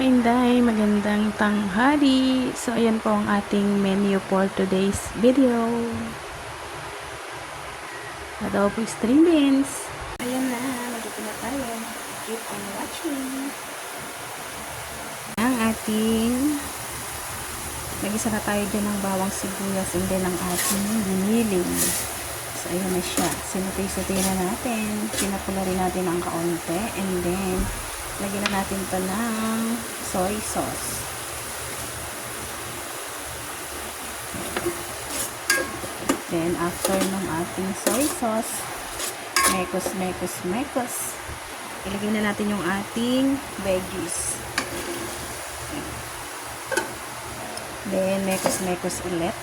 Kainday, magandang tanghali. So, ayan po ang ating menu for today's video. Adobo string beans. Ayan na, magiging na tayo. Keep on watching. Ang ating nag-isa na tayo dyan ng bawang sibuyas and then ang ating giniling. So, ayan na siya. Sinutay-sutay na natin. Pinapula rin natin ang kaunti and then lagyan na natin ito ng soy sauce. Then, after ng ating soy sauce, mekos, ilagay na natin yung ating veggies. Then, mekos ulit.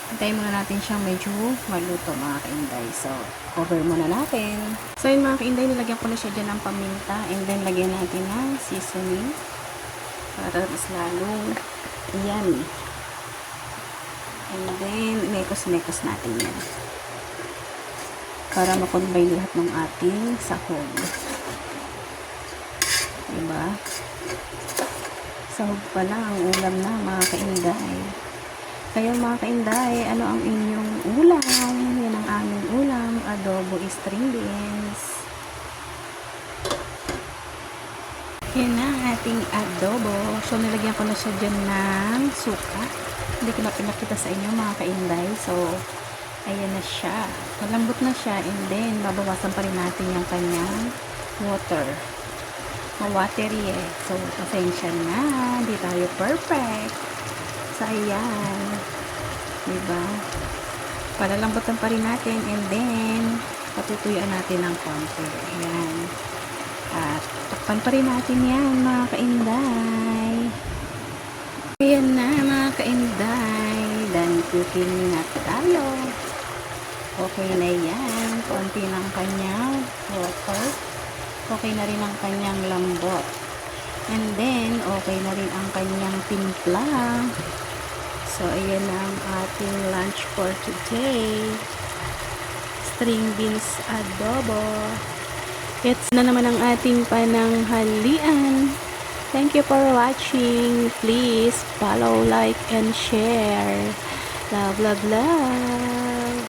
Hintayin muna natin siyang medyo maluto, mga kainday. So, cover muna natin. So, yun mga kainday, nilagyan ko na siya dyan ng paminta. And then, lagyan natin ng seasoning. Para mas lalong yummy. And then, mekos natin yan. Para makombine lahat ng ating sahog. Diba? Sahog pa lang ang ulam na, mga kainday. Kayo mga kainday, ano ang inyong ulam? Yan ang aming ulam, adobo string beans. Yan ang ating adobo. So, nilagyan ko na siya dyan ng suka. Hindi ko na pinakita sa inyo mga kainday. So, ayan na siya. Malambot na siya and then, babawasan pa rin natin yung kanyang water. Ma-watery eh. So, pasensya na. Hindi tayo perfect. So, ayan. Diba? Palalambutan pa rin natin and then, patutuyuan natin ng konti. Ayan. At, takpan pa rin natin yan, mga kainday. Ayan na, mga kainday. Done cooking na tayo. Okay na yan. Konti ng kanyang water. Okay na rin ang kanyang lambot. And then, okay na rin ang kanyang timpla. So, ayan na ang ating lunch for today. String beans adobo. It's na naman ang ating pananghalian. Thank you for watching. Please follow, like, and share. Love, love, love.